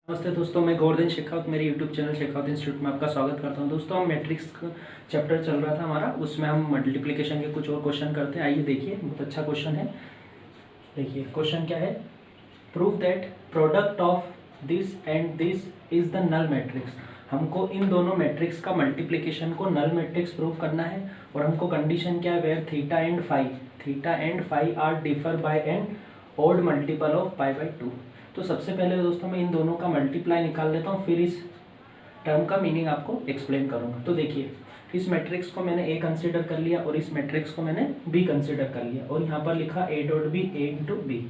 नमस्ते दोस्तों, मैं गोवर्धन शेखावत मेरे यूट्यूब चैनल शेखावत इंस्टीट्यूट में आपका स्वागत करता हूं। दोस्तों, हम मैट्रिक्स का चैप्टर चल रहा था हमारा, उसमें हम मल्टीप्लिकेशन के कुछ और क्वेश्चन करते हैं। आइए देखिए, बहुत अच्छा क्वेश्चन है। देखिए क्वेश्चन क्या है, prove that product of this and this is the null matrix. हमको इन दोनों मैट्रिक्स का मल्टीप्लिकेशन को नल मैट्रिक्स प्रूव करना है। और हमको कंडीशन क्या है, where theta and phi are differ by an odd multiple of pi by 2। तो सबसे पहले दोस्तों मैं इन दोनों का मल्टीप्लाई निकाल लेता हूँ, फिर इस टर्म का मीनिंग आपको एक्सप्लेन करूँगा। तो देखिए, इस मैट्रिक्स को मैंने ए कंसीडर कर लिया और इस मैट्रिक्स को मैंने बी कंसीडर कर लिया और यहाँ पर लिखा A dot B, A into B.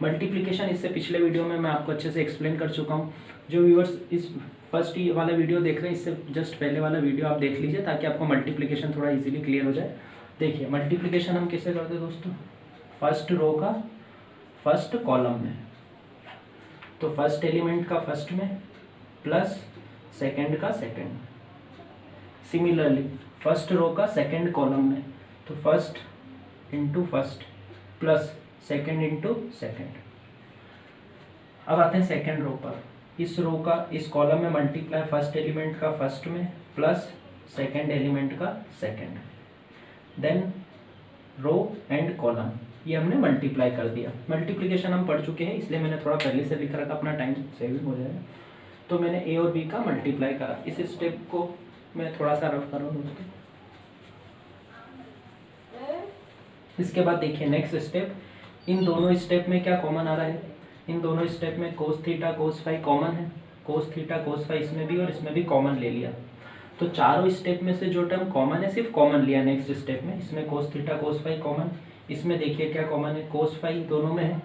Multiplication इससे पिछले वीडियो में मैं आपको अच्छे से एक्सप्लेन कर चुका हूँ। जो व्यूअर्स इस फर्स्ट वाला वीडियो देख रहे हैं, इससे जस्ट पहले वाला वीडियो आप देख लीजिए ताकि आपको मल्टीप्लिकेशन थोड़ा इजीली क्लियर हो जाए। देखिए मल्टीप्लिकेशन हम कैसे करते हैं दोस्तों, फर्स्ट रो का फर्स्ट कॉलम में, तो फर्स्ट एलिमेंट का फर्स्ट में प्लस सेकंड का सेकंड। सिमिलरली फर्स्ट रो का सेकंड कॉलम में, तो first into first plus second into second. अब आते हैं सेकंड रो पर। इस रो का इस कॉलम में मल्टीप्लाई फर्स्ट एलिमेंट का फर्स्ट में प्लस सेकंड एलिमेंट का second, then row and column, ये हमने मल्टीप्लाई कर दिया। मल्टीप्लिकेशन हम पढ़ चुके हैं, इसलिए मैंने थोड़ा पहले से लिख रखा, अपना टाइम सेविंग हो जाएगा। तो मैंने ए और बी का मल्टीप्लाई करा। इस स्टेप को मैं थोड़ा सा रफ कर रहा हूँ दोस्तों। इसके बाद देखिए नेक्स्ट स्टेप, इन दोनों स्टेप में क्या कॉमन आ रहा है, इन दोनों स्टेप में cos theta cos phi common है। कोस थीटा कोस फाई इसमें भी और इसमें भी कॉमन ले लिया। तो चारों स्टेप में से जो टर्म कॉमन है सिर्फ कॉमन लिया नेक्स्ट स्टेप में। इसमें cos theta cos phi common, इसमें देखिए क्या कॉमन है, कोस फाई दोनों में है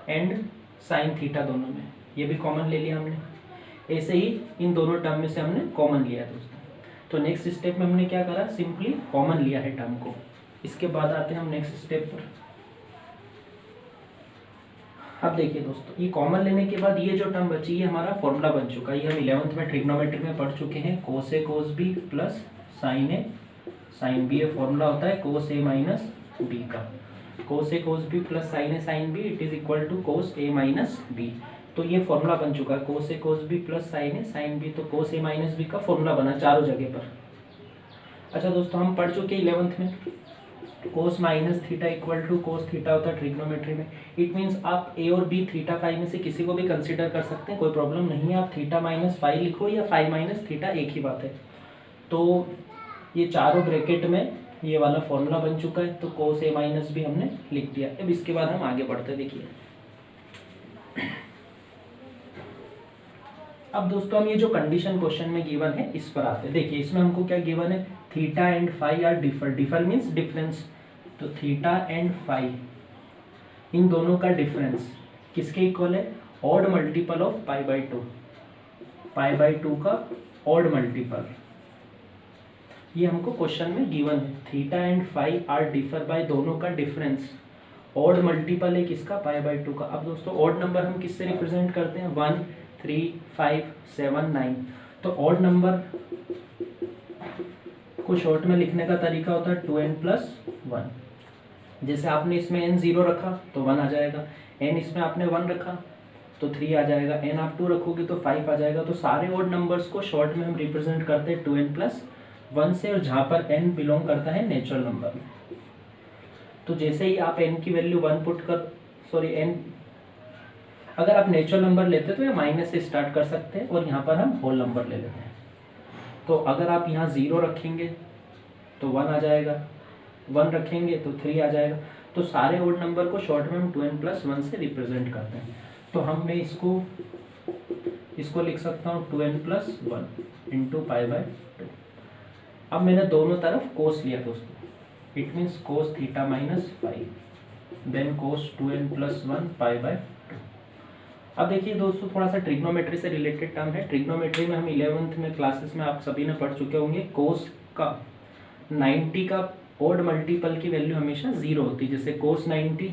एंड साइन थीटा दोनों में, ये भी कॉमन ले लिया हमने। ऐसे ही इन दोनों टर्म में से हमने कॉमन लिया दोस्तों। तो नेक्स्ट स्टेप में हमने क्या करा, सिंपली कॉमन लिया है टर्म को। इसके बाद आते हैं हम नेक्स्ट स्टेप पर। अब देखिए दोस्तों, ये कॉमन लेने के बाद ये जो टर्म बची, ये हमारा फॉर्मूला बन चुका है। ये हम 11th में ट्रिग्नोमेट्री में पढ़ चुके हैं, cos A cos B plus sine A sine B. ये फॉर्मूला होता है कोस ए माइनस बी का। Cos A cos B plus sine A sine B it is equal to cos A minus B. तो ये formula बन चुका है, cos A cos B plus sine A sine B. तो cos A minus B का formula बना चारों जगह पर। अच्छा दोस्तों, हम पढ़ चुके 11th में cos minus theta equal to cos theta होता है ट्रिग्नोमेट्री में। इट मीन्स आप ए और बी थीटा फाई में से किसी को भी कंसिडर कर सकते हैं, कोई प्रॉब्लम नहीं है। आप थीटा माइनस फाई लिखो या फाई माइनस थीटा, एक ही बात है। तो ये चारों ब्रैकेट में ये वाला फॉर्मूला बन चुका है। तो कोस ए माइनस भी हमने लिख दिया। अब इसके बाद हम आगे बढ़ते, देखिए अब दोस्तों हम ये जो कंडीशन क्वेश्चन में गिवन है इस पर आते हैं। देखिए इसमें हमको क्या गिवन है, theta and phi are differ. Differ means difference. तो थीटा एंड फाई इन दोनों का डिफरेंस किसके इक्वल है, odd multiple of pi by 2। Pi by 2 का ऑड मल्टीपल, ये हमको क्वेश्चन में गिवन है। Theta and phi are differ by, दोनों का डिफरेंस ऑड मल्टीपल है किसका, पाई बाई 2 का। अब दोस्तों ऑड नंबर हम किससे रिप्रेजेंट करते हैं, 1 3 5 7 9। तो ऑड नंबर को शॉर्ट में लिखने का तरीका होता है 2n प्लस 1। जैसे आपने इसमें n 0 रखा तो 1 आ जाएगा, n इसमें आपने 1 रखा तो 3 आ जाएगा, n आप 2 रखोगे तो 5 आ जाएगा। तो सारे ऑड नंबर्स को शॉर्ट में हम रिप्रेजेंट करते हैं 2n प्लस 1 से, और जहाँ पर n बिलोंग करता है नेचुरल नंबर में। तो जैसे ही आप n की वैल्यू 1 पुट कर, सॉरी n अगर आप नेचुरल नंबर लेते तो ये माइनस से स्टार्ट कर सकते हैं और यहाँ पर हम होल नंबर ले लेते हैं। तो अगर आप यहाँ 0 रखेंगे तो 1 आ जाएगा, 1 रखेंगे तो 3 आ जाएगा। तो सारे ऑड नंबर को शॉर्ट में हम 2n प्लस 1 से रिप्रेजेंट करते हैं। तो हम मैं इसको लिख सकता हूँ 2n plus 1 into pi by 2। अब मैंने दोनों तरफ कोस लिया दोस्तों, it means cos theta minus phi, then cos 2n plus 1 pi by 2। अब देखिए दोस्तों, थोड़ा सा ट्रिग्नोमेट्री से रिलेटेड टर्म है। ट्रिग्नोमेट्री में हम 11th में क्लासेस में आप सभी ने पढ़ चुके होंगे, कोस का 90 का ऑड मल्टीपल की वैल्यू हमेशा 0 होती है। जैसे कोस 90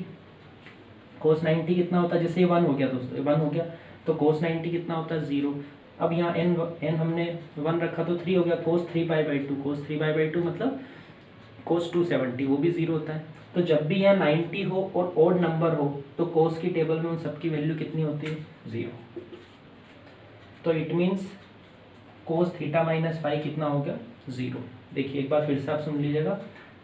कितना होता है, जैसे ये 1 हो गया दोस्तों, 1 हो गया तो कोस 90 कितना होता है 0। अब यहाँ n हमने 1 रखा तो 3 हो गया, कोस 3 पाई बाई 2। कोस 3 पाई बाई 2 मतलब कोस 270, वो भी 0 होता है। तो जब भी यहाँ 90 हो और ऑड नंबर हो तो कोस की टेबल में उन सबकी वैल्यू कितनी होती है, 0। तो it means cos theta minus phi कितना हो गया 0। देखिए एक बार फिर से आप सुन लीजिएगा,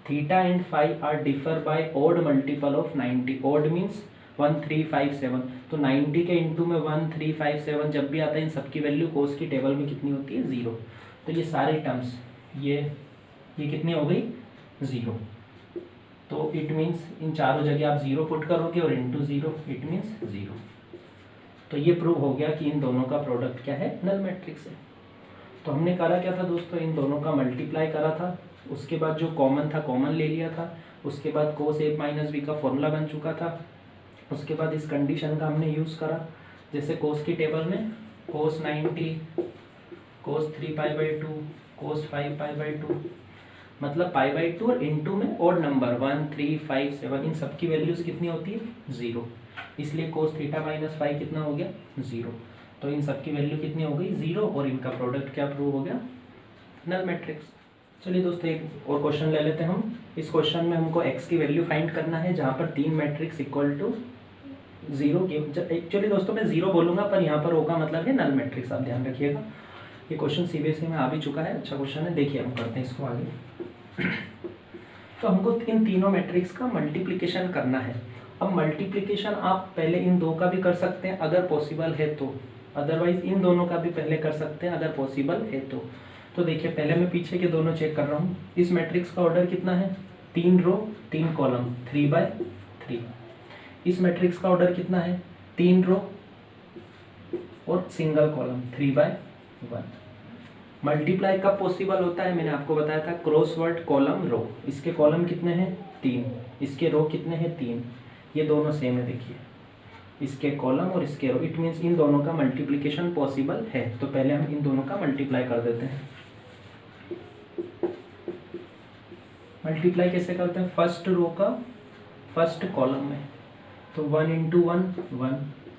theta and phi are differ by odd multiple of 90। Odd means 1357, तो 90 के इंटू में 1357 जब भी आता है इन सबकी वैल्यू कोस की टेबल में कितनी होती है 0। तो ये सारे टर्म्स ये कितनी हो गई 0। तो इट मीन्स इन चारों जगह आप 0 पुट करोगे और इंटू 0 इट मीन्स 0। तो ये प्रूव हो गया कि इन दोनों का प्रोडक्ट क्या है, नल मैट्रिक्स है। तो हमने करा क्या था दोस्तों, इन दोनों का मल्टीप्लाई करा था, उसके बाद जो कॉमन था कॉमन ले लिया था, उसके बाद कोस ए माइनस बी का फॉर्मूला बन चुका था, उसके बाद इस कंडीशन का हमने यूज़ करा। जैसे कोस की टेबल में कोस 90, कोस 3π/2, कोस 5π/2, मतलब π/2 और इंटू में ऑड नंबर 1 3 5 7 इन सब की वैल्यूज़ कितनी होती है 0। इसलिए कोस थीटा माइनस फाई कितना हो गया 0। तो इन सब की वैल्यू कितनी हो गई 0 और इनका प्रोडक्ट क्या प्रूव हो गया, नल मैट्रिक्स। चलिए दोस्तों एक और क्वेश्चन ले लेते हैं हम। इस क्वेश्चन में हमको x की वैल्यू फाइंड करना है जहाँ पर 3 मैट्रिक्स इक्वल टू 0 की। एक्चुअली दोस्तों मैं 0 बोलूँगा पर यहाँ पर O का मतलब है नल मैट्रिक्स, आप ध्यान रखिएगा। ये क्वेश्चन CBSE में आ भी चुका है, अच्छा क्वेश्चन है। देखिए हम करते हैं इसको आगे। तो हमको इन तीनों मैट्रिक्स का मल्टीप्लिकेशन करना है। अब मल्टीप्लिकेशन आप पहले इन दो का भी कर सकते हैं अगर पॉसिबल है तो, अदरवाइज इन दोनों का भी पहले कर सकते हैं अगर पॉसिबल है तो देखिए पहले मैं पीछे के दोनों चेक कर रहा हूँ। इस मैट्रिक्स का ऑर्डर कितना है 3 रो 3 कॉलम 3/3। इस मैट्रिक्स का ऑर्डर कितना है 3 रो और सिंगल कॉलम 3/1। मल्टीप्लाई कब पॉसिबल होता है, मैंने आपको बताया था क्रॉसवर्ड कॉलम रो। इसके कॉलम कितने हैं 3, इसके रो कितने हैं 3, ये दोनों सेम है। देखिए इसके कॉलम और इसके रो, इट मीन्स इन दोनों का मल्टीप्लिकेशन पॉसिबल है। तो पहले हम इन दोनों का मल्टीप्लाई कर देते हैं। मल्टीप्लाई कैसे करते हैं, फर्स्ट रो का फर्स्ट कॉलम में, तो 1 × 1 1,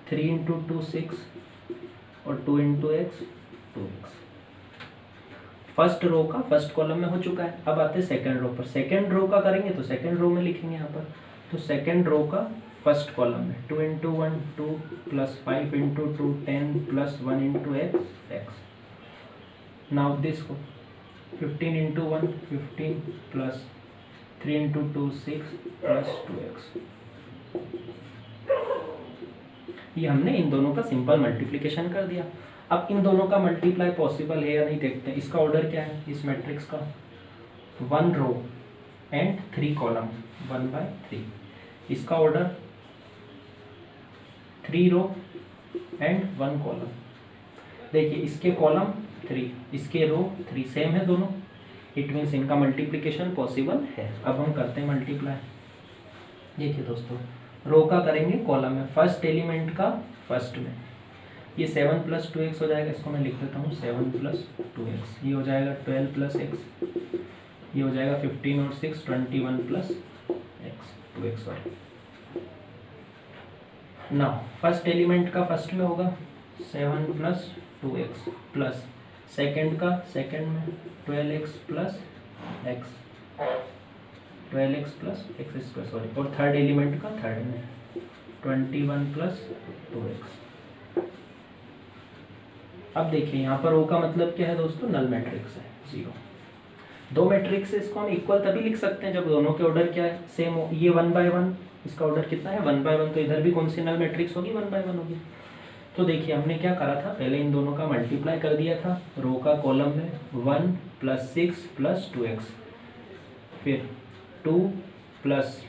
3 × 2 6 और 2 × x 2x। फर्स्ट रो का फर्स्ट कॉलम में हो चुका है। अब आते हैं सेकंड रो पर। सेकंड रो का करेंगे तो सेकंड रो में लिखेंगे यहाँ पर। तो सेकंड रो का फर्स्ट कॉलम में 2 × 1 2 plus 5 × 2 10 plus 1 × x। Now this को 15 × 1 15 प्लस 3 × 2 6 प्लस 2x। ये हमने इन दोनों का सिंपल मल्टीप्लिकेशन कर दिया। अब इन दोनों का मल्टीप्लाई पॉसिबल है या नहीं देखते हैं। इसका ऑर्डर क्या है इस मैट्रिक्स का 1 रो एंड 3 कॉलम 1/3। इसका ऑर्डर 3 रो एंड 1 कॉलम। देखिए इसके कॉलम 3 इसके रो 3 सेम है दोनों, इट मीन्स इनका मल्टीप्लिकेशन पॉसिबल है। अब हम करते हैं मल्टीप्लाई। देखिए दोस्तों रो का करेंगे कॉलम में, फर्स्ट एलिमेंट का फर्स्ट में, ये 7 + 2x हो जाएगा। इसको मैं लिख देता हूँ 7 + 2x। ये हो जाएगा 12 + x, ये हो जाएगा 15 और 6 21 + x 2x और। नाउ फर्स्ट एलिमेंट का फर्स्ट में होगा 7 + 2x प्लस सेकेंड का सेकेंड में 12x + x 12x + x² sorry, और थर्ड एलिमेंट का थर्ड में 21 + 2x। अब देखिए यहाँ पर O का मतलब क्या है दोस्तों, नल मैट्रिक्स है 0। दो मैट्रिक्स है, इसको हम इक्वल तभी लिख सकते हैं जब दोनों के ऑर्डर क्या है सेम हो। ये 1/1, इसका ऑर्डर कितना है 1/1, तो इधर भी कौन सी नल मैट्रिक्स होगी 1/1 होगी। तो देखिए हमने क्या करा था, पहले इन दोनों का मल्टीप्लाई कर दिया था। रो का कॉलम में 1 + 6 + 2x, फिर 2 + 10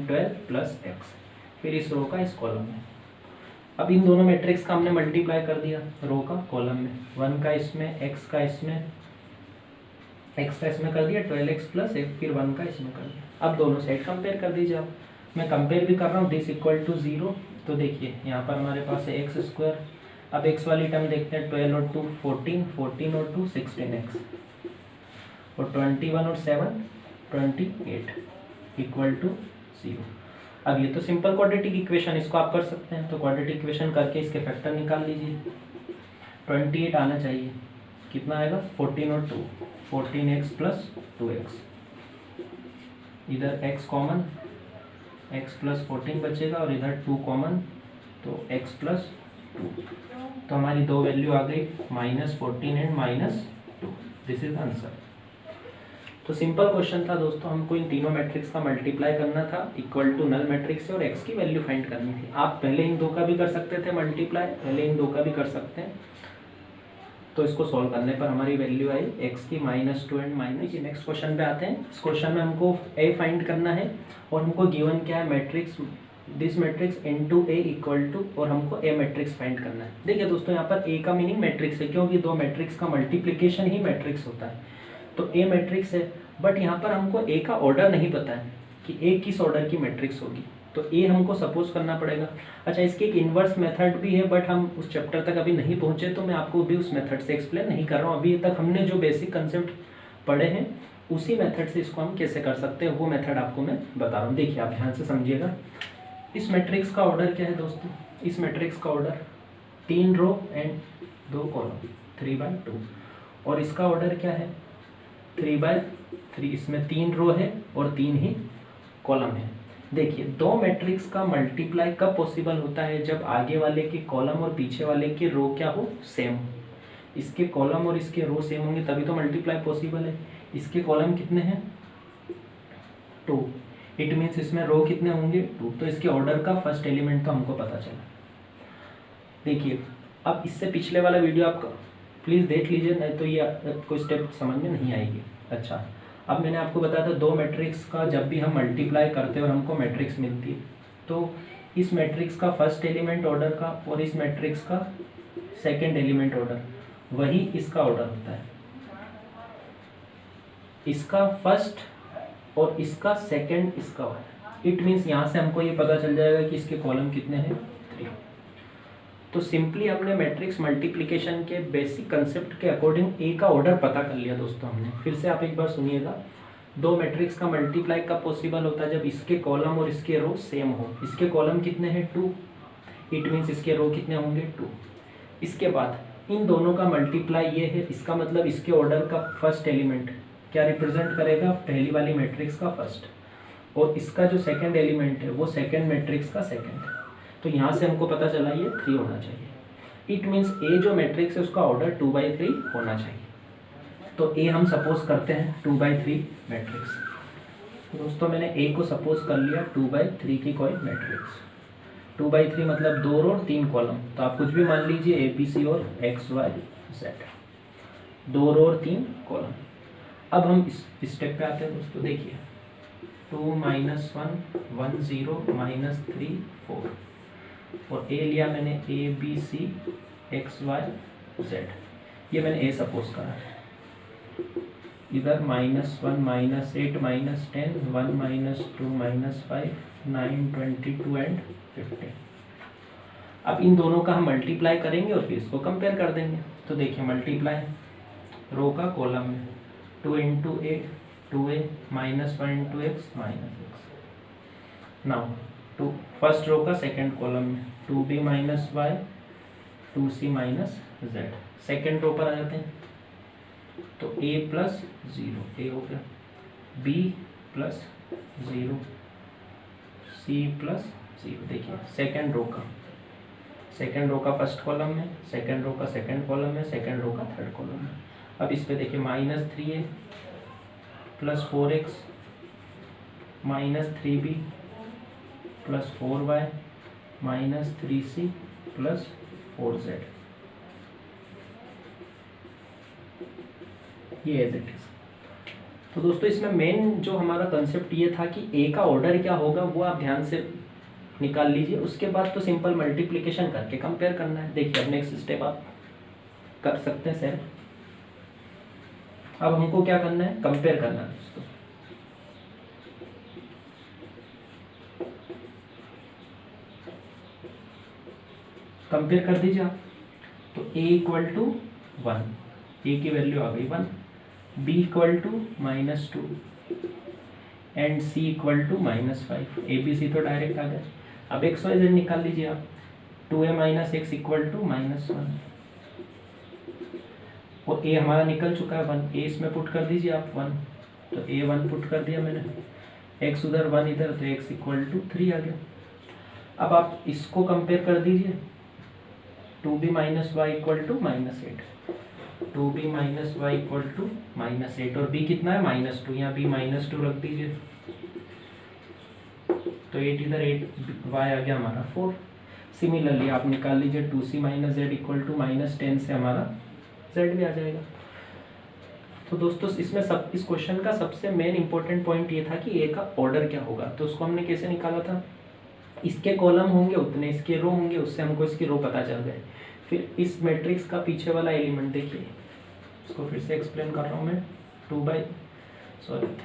12 + x, फिर इस रो का इस कॉलम में। अब इन दोनों मैट्रिक्स का हमने मल्टीप्लाई कर दिया रो का कॉलम में, 1 का इसमें x का इसमें कर दिया 12x + 1, फिर 1 का इसमें कर दिया। अब दोनों साइड कंपेयर कर दीजिए आप। मैं कंपेयर भी कर रहा हूँ, दिस = 0। तो देखिए यहाँ पर हमारे पास है x²। अब x वाली टर्म देखते हैं, 12 और 2 14, 14 और 2 16x, और 21 और 7 28 = 0। अब ये तो सिंपल क्वाड्रेटिक इक्वेशन, इसको आप कर सकते हैं। तो क्वाड्रेटिक इक्वेशन करके इसके फैक्टर निकाल लीजिए। 28 आना चाहिए, कितना आएगा 14 और 2 14x + 2x, इधर x कॉमन x + 14 बचेगा और इधर 2 कॉमन, तो x + 2। तो हमारी दो वैल्यू आ गई -14 एंड -2। This is answer. तो सिंपल क्वेश्चन था दोस्तों, हमको इन तीनों मैट्रिक्स का मल्टीप्लाई करना था इक्वल टू नल मैट्रिक्स से और एक्स की वैल्यू फाइंड करनी थी। आप पहले इन दो का भी कर सकते थे मल्टीप्लाई, पहले इन दो का भी कर सकते हैं। तो इसको सॉल्व करने पर हमारी वैल्यू आई एक्स की -2 एंड माइनस। नेक्स्ट क्वेश्चन पे आते हैं। इस क्वेश्चन में हमको ए फाइंड करना है और हमको गिवन क्या है, matrix this matrix into A equal to, और हमको ए मैट्रिक्स फाइंड करना है। देखिए दोस्तों, यहाँ पर ए का मीनिंग मैट्रिक्स है, क्योंकि दो मैट्रिक्स का मल्टीप्लिकेशन ही मैट्रिक्स होता है। तो ए मैट्रिक्स है, बट यहाँ पर हमको ए का ऑर्डर नहीं पता है कि ए किस ऑर्डर की मैट्रिक्स होगी। तो ए हमको सपोज करना पड़ेगा। अच्छा, इसकी एक इन्वर्स मेथड भी है, बट हम उस चैप्टर तक अभी नहीं पहुंचे, तो मैं आपको भी उस मेथड से एक्सप्लेन नहीं कर रहा हूँ। अभी तक हमने जो बेसिक कंसेप्ट पढ़े हैं उसी मेथड से इसको हम कैसे कर सकते हैं, वो मेथड आपको मैं बता रहा हूँ। देखिए, आप ध्यान से समझिएगा। इस मैट्रिक्स का ऑर्डर क्या है दोस्तों? इस मैट्रिक्स का ऑर्डर 3 रो एंड 2 कॉलम 3/2, और इसका ऑर्डर क्या है 3/3। इसमें 3 रो है और 3 ही कॉलम है। देखिए, दो मैट्रिक्स का मल्टीप्लाई कब पॉसिबल होता है? जब आगे वाले के कॉलम और पीछे वाले के रो क्या हो, सेम। इसके कॉलम और इसके रो सेम होंगे तभी तो मल्टीप्लाई पॉसिबल है। इसके कॉलम कितने हैं 2, इट मीन्स इसमें रो कितने होंगे 2। तो इसके ऑर्डर का फर्स्ट एलिमेंट तो हमको पता चला। देखिए, अब इससे पिछले वाला वीडियो आप प्लीज़ देख लीजिए, नहीं तो ये कोई स्टेप समझ में नहीं आएगी। अच्छा, अब मैंने आपको बताया था दो मैट्रिक्स का जब भी हम मल्टीप्लाई करते हैं और हमको मैट्रिक्स मिलती है, तो इस मैट्रिक्स का फर्स्ट एलिमेंट ऑर्डर का और इस मैट्रिक्स का सेकंड एलिमेंट ऑर्डर, वही इसका ऑर्डर होता है। इसका फर्स्ट और इसका सेकंड इसका ऑर्डर। इट मीन्स यहाँ से हमको ये पता चल जाएगा कि इसके कॉलम कितने हैं 3। तो सिंपली हमने मैट्रिक्स मल्टीप्लिकेशन के बेसिक कंसेप्ट के अकॉर्डिंग ए का ऑर्डर पता कर लिया दोस्तों हमने। फिर से आप एक बार सुनिएगा, दो मैट्रिक्स का मल्टीप्लाई कब पॉसिबल होता है? जब इसके कॉलम और इसके रो सेम हो। इसके कॉलम कितने हैं 2, इट मीन्स इसके रो कितने होंगे 2। इसके बाद इन दोनों का मल्टीप्लाई ये है, इसका मतलब इसके ऑर्डर का फर्स्ट एलिमेंट क्या रिप्रेजेंट करेगा, पहली वाली मैट्रिक्स का फर्स्ट, और इसका जो सेकेंड एलिमेंट है वो सेकेंड मैट्रिक्स का सेकेंड। तो यहाँ से हमको पता चला ये 3 होना चाहिए। इट मीन्स ए जो मैट्रिक्स है उसका ऑर्डर 2/3 होना चाहिए। तो ए हम सपोज करते हैं 2/3 मैट्रिक्स। दोस्तों, मैंने ए को सपोज कर लिया 2/3 की कोई मैट्रिक्स। 2/3 मतलब 2 रो और 3 कॉलम। तो आप कुछ भी मान लीजिए, ABC और XYZ, 2 रो और 3 कॉलम। अब हम इस स्टेप पे आते हैं दोस्तों। देखिए, 2 - 1 1 0 -3 4, और ए लिया मैंने ABC XYZ, ये मैंने ए सपोज करा। इधर -1 -8 -10 1 -2 -5 9 22 एंड 15। अब इन दोनों का हम मल्टीप्लाई करेंगे और फिर इसको कंपेयर कर देंगे। तो देखिए, मल्टीप्लाई रो का कॉलम में 2 × A 2A -1 × X -X। Now to first row का सेकेंड कॉलम में 2B - Y 2C - Z। Second row पर आ जाते हैं, तो A + 0 A हो गया, B + 0 C + 0। देखिए, सेकेंड रो का फर्स्ट कॉलम में, सेकेंड रो का सेकेंड कॉलम में, सेकेंड रो का थर्ड कॉलम में। अब इस पे देखिए, -3A + 4X -3B + 4Y -3C + 4Z। ये एज इट इज। तो दोस्तों, इसमें मेन जो हमारा कंसेप्ट ये था कि ए का ऑर्डर क्या होगा वो आप ध्यान से निकाल लीजिए। उसके बाद तो सिंपल मल्टीप्लिकेशन करके कंपेयर करना है। देखिए, अब नेक्स्ट स्टेप आप कर सकते हैं सर। अब हमको क्या करना है, कंपेयर करना है दोस्तों। कंपेयर कर दीजिए आप। तो A = 1, ए की वैल्यू आ गई 1, B = -2 एंड C = -5। ABC तो डायरेक्ट आ गया। अब XYZ निकाल लीजिए आप। 2A - X = -1, और A हमारा निकल चुका है 1। A इसमें पुट कर दीजिए आप 1, तो A 1 पुट कर दिया मैंने, X उधर 1 इधर, तो X = 3 आ गया। अब आप इसको कंपेयर कर दीजिए, 2b minus y equal to -8, 2b minus y equal to -8 और b कितना है -2, यहाँ b -2 रख दीजिए तो 8 इधर 8 y आ गया हमारा 4। सिमिलरली आप निकाल लीजिए 2c minus Z equal to -10 से हमारा z भी आ जाएगा। तो दोस्तों इसमें इस क्वेश्चन का सबसे मेन इंपॉर्टेंट पॉइंट ये था कि ए का ऑर्डर क्या होगा। तो उसको हमने कैसे निकाला था, इसके कॉलम होंगे उतने इसके रो होंगे, उससे हमको इसकी रो पता चल गए। फिर इस मैट्रिक्स का पीछे वाला एलिमेंट देखिए, इसको फिर से एक्सप्लेन कर रहा हूँ मैं,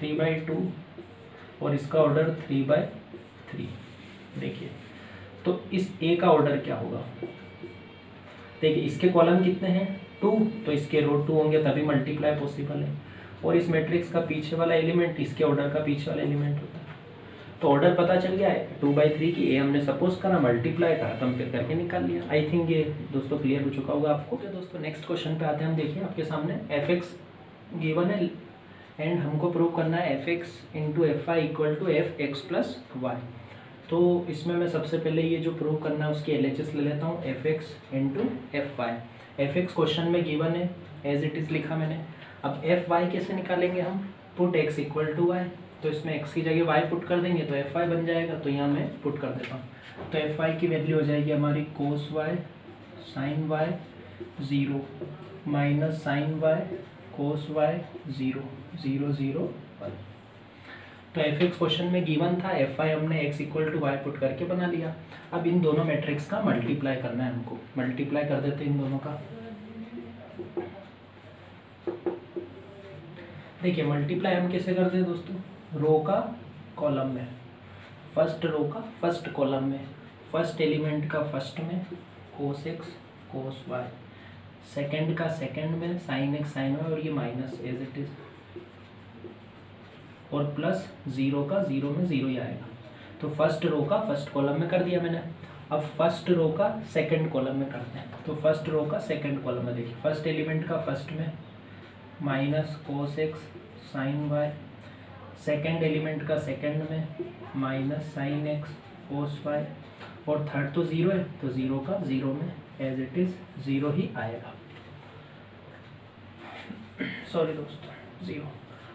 3/2 और इसका ऑर्डर 3/3। देखिए तो इस ए का ऑर्डर क्या होगा, देखिए इसके कॉलम कितने हैं 2, तो इसके रो 2 होंगे तभी मल्टीप्लाई पॉसिबल है। और इस मैट्रिक्स का पीछे वाला एलिमेंट इसके ऑर्डर का पीछे वाला एलिमेंट होता है। तो ऑर्डर पता चल गया है 2/3 की ए हमने सपोज करा, मल्टीप्लाई करा, कंपेयर करके निकाल लिया। आई थिंक ये दोस्तों क्लियर हो चुका होगा आपको। तो दोस्तों नेक्स्ट क्वेश्चन पे आते हैं हम। देखिए आपके सामने fx गिवन है एंड हमको प्रूव करना है fx into fy equal to fx plus y. तो इसमें मैं सबसे पहले ये जो प्रूव करना है उसकी LHS ले लेता हूँ, fx into fy। fx question में गिवन है एज इट इज़ लिखा मैंने। अब fy कैसे निकालेंगे हम, put x equal to y, तो इसमें x की जगह y पुट कर देंगे तो fy बन जाएगा। तो यहाँ मैं पुट कर देता हूँ, तो fy की वैल्यू हो जाएगी हमारी cos y sine y 0 minus sine y cos y 0 0 0 1। तो fx क्वेश्चन में गिवन था, fy हमने x equal to y put करके बना लिया। अब इन दोनों मैट्रिक्स का मल्टीप्लाई करना है हमको, मल्टीप्लाई कर देते हैं इन दोनों का। देखिए मल्टीप्लाई हम कैसे करते हैं दोस्तों, रो का कॉलम में, फर्स्ट रो का फर्स्ट कॉलम में, फर्स्ट एलिमेंट का फर्स्ट में कोस x कोस y, सेकंड का सेकंड में साइन x साइन y और ये माइनस एज इट इज, और प्लस जीरो का जीरो में जीरो ही आएगा। तो फर्स्ट रो का फर्स्ट कॉलम में कर दिया मैंने। अब फर्स्ट रो का सेकंड कॉलम में करते हैं। तो फर्स्ट रो का सेकंड कॉलम में देखिए, फर्स्ट एलिमेंट का फर्स्ट में minus cos x sine y, second element का सेकंड में minus sine x cos y, और थर्ड तो जीरो है तो जीरो का जीरो में एज इट इज जीरो ही आएगा। सॉरी दोस्तों जीरो।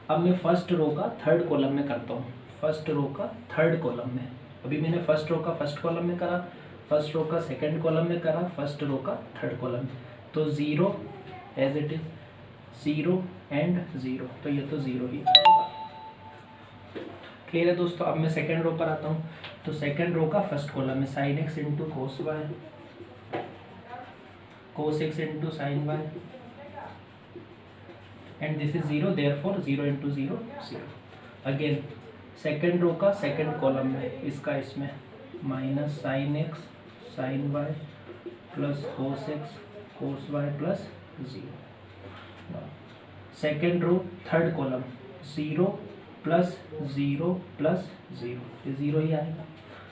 अब मैं फर्स्ट रो का थर्ड कॉलम में करता हूँ, फर्स्ट रो का थर्ड कॉलम में। अभी मैंने फर्स्ट रो का फर्स्ट कॉलम में करा, फर्स्ट रो का सेकंड कॉलम में करा, फर्स्ट रो का थर्ड कॉलम में। तो zero as it is, zero and zero, तो ये तो जीरो ही आएगा। क्लियर है दोस्तों। अब मैं सेकंड रो पर आता हूँ। तो सेकंड रो का फर्स्ट कॉलम में sine x into cos y, cos x into sine y, and this is zero, therefore zero into zero zero. Again second row का सेकंड कॉलम में, इसका इसमें minus sine x sine y plus cos x cos y plus zero. Second row third column, zero plus zero plus zero, ये zero ही आएगा।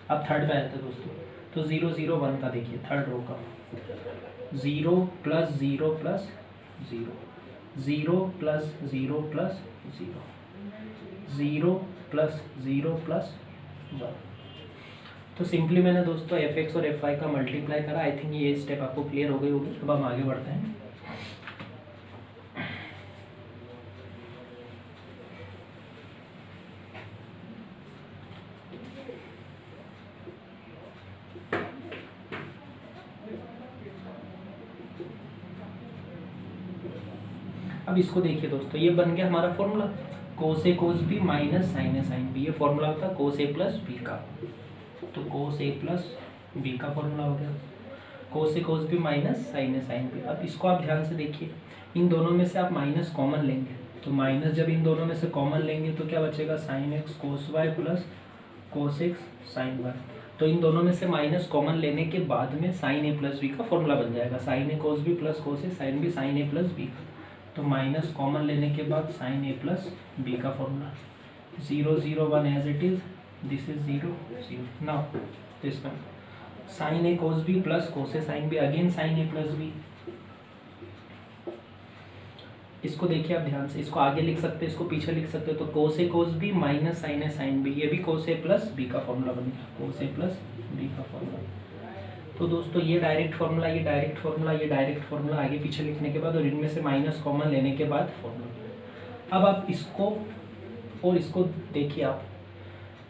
अब third पे आते हैं दोस्तों। तो 0 0 1 का देखिए थर्ड रो का, 0 plus 0 plus 0, 0 plus 0 plus 0, 0 plus 0 plus 1। तो सिंपली मैंने दोस्तों fx और fy का मल्टीप्लाई करा। आई थिंक ये स्टेप आपको क्लियर हो गई होगी। अब हम आगे बढ़ते हैं। अब इसको देखिए दोस्तों, ये बन गया हमारा formula, cos A cos B minus sign A sine B. ये फॉर्मूला होता है कोस ए प्लस बी का। तो कोस ए प्लस बी का फॉर्मूला हो गया, कोस A cos B minus sign A sine B. अब इसको आप ध्यान से देखिए, इन दोनों में से आप माइनस कॉमन लेंगे, तो माइनस जब इन दोनों में से कॉमन लेंगे तो क्या बचेगा, sine x cos y plus cos x sine y. तो इन दोनों में से माइनस कॉमन लेने के बाद में साइन ए प्लस बी का फॉर्मूला बन जाएगा, sine A cos B plus cos A sine B sine A plus B का। तो माइनस कॉमन लेने के बाद साइन ए प्लस बी का formula, 0 0 1 as it is, this is 0 0। Now this one sine A cos B plus cos A sine B, again sine A plus B. इसको देखिए आप ध्यान से, इसको आगे लिख सकते हैं, इसको पीछे लिख सकते हो। तो cos A cos B minus sign A sine B, ये भी कोस ए प्लस बी का फॉर्मूला बन गया, कोस ए प्लस बी का फॉर्मूला। तो दोस्तों ये डायरेक्ट फार्मूला, ये डायरेक्ट फार्मूला, ये डायरेक्ट फार्मूला आगे पीछे लिखने के बाद और इनमें से माइनस कॉमन लेने के बाद फार्मूला। अब आप इसको और इसको देखिए आप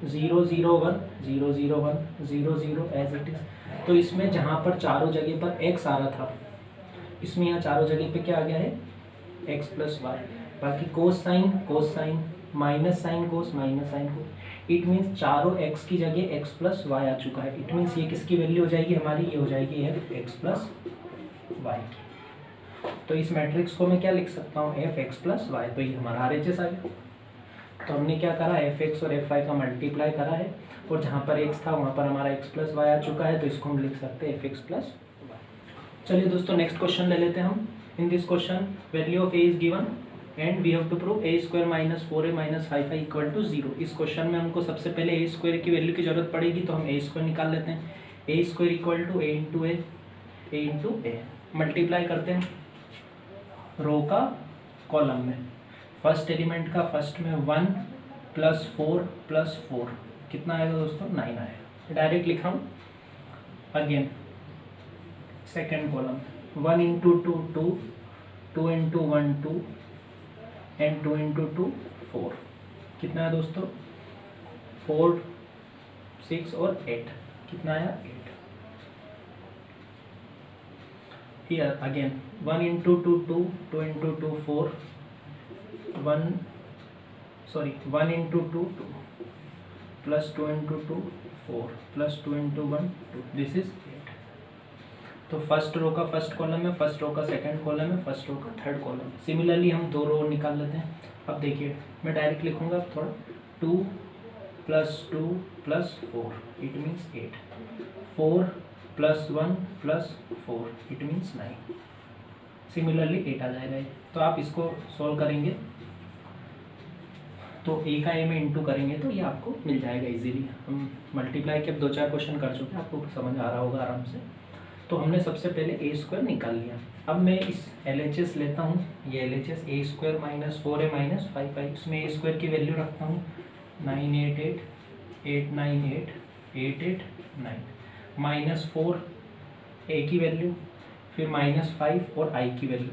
0 0 1 0 0 1 0 0 एज इट इज। तो इसमें जहाँ पर चारों जगह पर x आ रहा था, इसमें यहाँ चारों जगह पे क्या आ गया है x प्लस वाई। बाकी cos sine minus sine cos minus sine cos. It means चारों x की जगह x प्लस वाई आ चुका है। इट मीन्स ये किसकी वैल्यू हो जाएगी हमारी, ये हो जाएगी f x प्लस वाई की। तो इस मैट्रिक्स को मैं क्या लिख सकता हूँ, f x प्लस वाई। तो ये हमारा RHS आ गया। तो हमने क्या करा, एफ एक्स और एफ वाई का मल्टीप्लाई करा है और जहाँ पर x था वहाँ पर हमारा x प्लस वाई आ चुका है। तो इसको हम लिख सकते हैं एफ एक्स प्लस वाई। चलिए दोस्तों नेक्स्ट क्वेश्चन ले लेते हैं हम। In this question value of a is given and we have to prove a square minus 4a minus 5i equal to 0। इस क्वेश्चन में हमको सबसे पहले a स्क्वायर की वैल्यू की जरूरत पड़ेगी, तो हम a स्क्वायर निकाल लेते हैं। a square equal to a into a multiply करते हैं रो का कॉलम में। फर्स्ट एलिमेंट का फर्स्ट में 1 प्लस 4 प्लस 4 कितना आएगा दोस्तों, 9 आएगा। डायरेक्ट लिख रहा हूँ again. Second column 1 into 2 2, 2 into 1 2 and 2 into 2 4 कितना है दोस्तों, 4 6 और 8 कितना आया 8। Here again 1 into 2 2, 2 into 2 4, 1 into 2 2 plus 2 into 2 4 plus 2 into 1 2, this is 8। तो फर्स्ट रो का फर्स्ट कॉलम है, फर्स्ट रो का सेकंड कॉलम है, फर्स्ट रो का थर्ड कॉलम है। सिमिलरली हम दो रो निकाल लेते हैं। अब देखिए मैं डायरेक्ट लिखूंगा थोड़ा 2 plus 2 plus 4 it means 8, 4 plus 1 plus 4 it means 9। Similarly 8 आ जाएगा। तो आप इसको सॉल्व करेंगे तो a का a में इंटू करेंगे तो ये आपको मिल जाएगा इजीली। हम मल्टीप्लाई के अब 2-4 क्वेश्चन कर चुके हैं, आपको समझ आ रहा होगा आराम से। तो हमने सबसे पहले a स्क्वायर निकाल लिया। अब मैं इस LHS लेता हूँ, ये LHS a square minus 4a minus 5i, इसमें a स्क्वायर की वैल्यू रखता हूँ 988 898 889 माइनस 4 a की वैल्यू, फिर माइनस 5 और i की वैल्यू।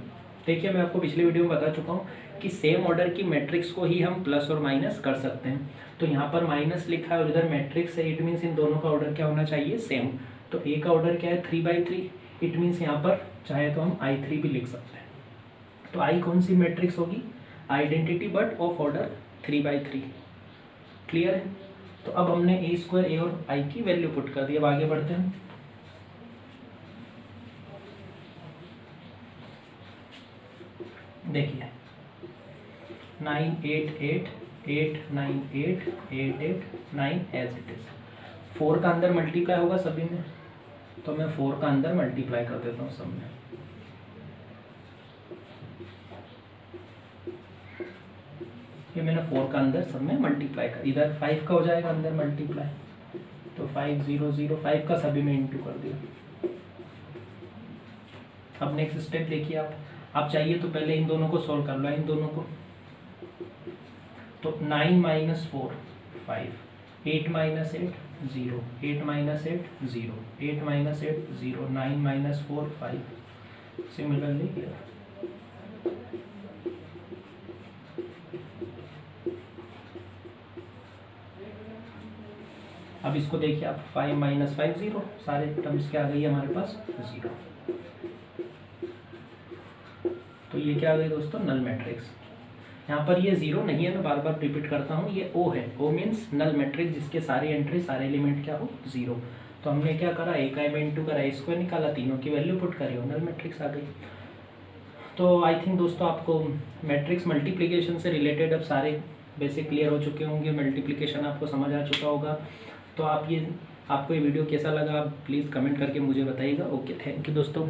देखिए मैं आपको पिछले वीडियो में बता चुका हूँ कि सेम ऑर्डर की मैट्रिक्स को ही हम प्लस और माइनस कर सकते हैं। तो यहाँ पर माइनस लिखा है और इधर मैट्रिक्स है, इट मीन्स इन दोनों का ऑर्डर क्या होना चाहिए, सेम। तो a का ऑर्डर क्या है 3/3, इट मीन्स यहाँ पर चाहे तो हम I3 भी लिख सकते हैं। तो I कौन सी मैट्रिक्स होगी, identity but of order 3/3। Clear है। तो अब हमने a स्क्वायर a और I की वैल्यू पुट कर दी। अब आगे बढ़ते हैं। देखिए 988 898 889 एज इट इज। 4 का अंदर मल्टीप्लाई होगा सभी में, तो मैं 4 का अंदर मल्टीप्लाई कर देता हूँ सब में। ये मैंने 4 का अंदर सब में मल्टीप्लाई कर, इधर 5 का हो जाएगा अंदर मल्टीप्लाई, तो 5005 का सभी में इंटू कर दिया। अब नेक्स्ट स्टेप देखिए आप चाहिए तो पहले इन दोनों को सॉल्व कर लो, इन दोनों को। तो 9 minus 4 5, 8 minus 8 0, 8 minus 8 0, 8 minus 8 0, 9 minus 4 5। Similarly here अब इसको देखिए आप 5 माइनस 5 0, सारे टर्म्स क्या आ गई है हमारे पास 0। तो ये क्या आ गई दोस्तों, नल मैट्रिक्स। यहाँ पर ये 0 नहीं है, मैं बार बार रिपीट करता हूँ, ये O है। O मीन्स नल मैट्रिक्स जिसके सारे एंट्री सारे एलिमेंट क्या हो 0। तो हमने क्या करा, a का m इंटू करा, a स्क्वायर निकाला, तीनों की वैल्यू पुट करी और नल मैट्रिक्स आ गई। तो आई थिंक दोस्तों आपको मैट्रिक्स मल्टीप्लिकेशन से रिलेटेड अब सारे बेसिक क्लियर हो चुके होंगे, मल्टीप्लिकेशन आपको समझ आ चुका होगा। तो आपको ये वीडियो कैसा लगा प्लीज़ कमेंट करके मुझे बताइएगा। ओके, थैंक यू दोस्तों।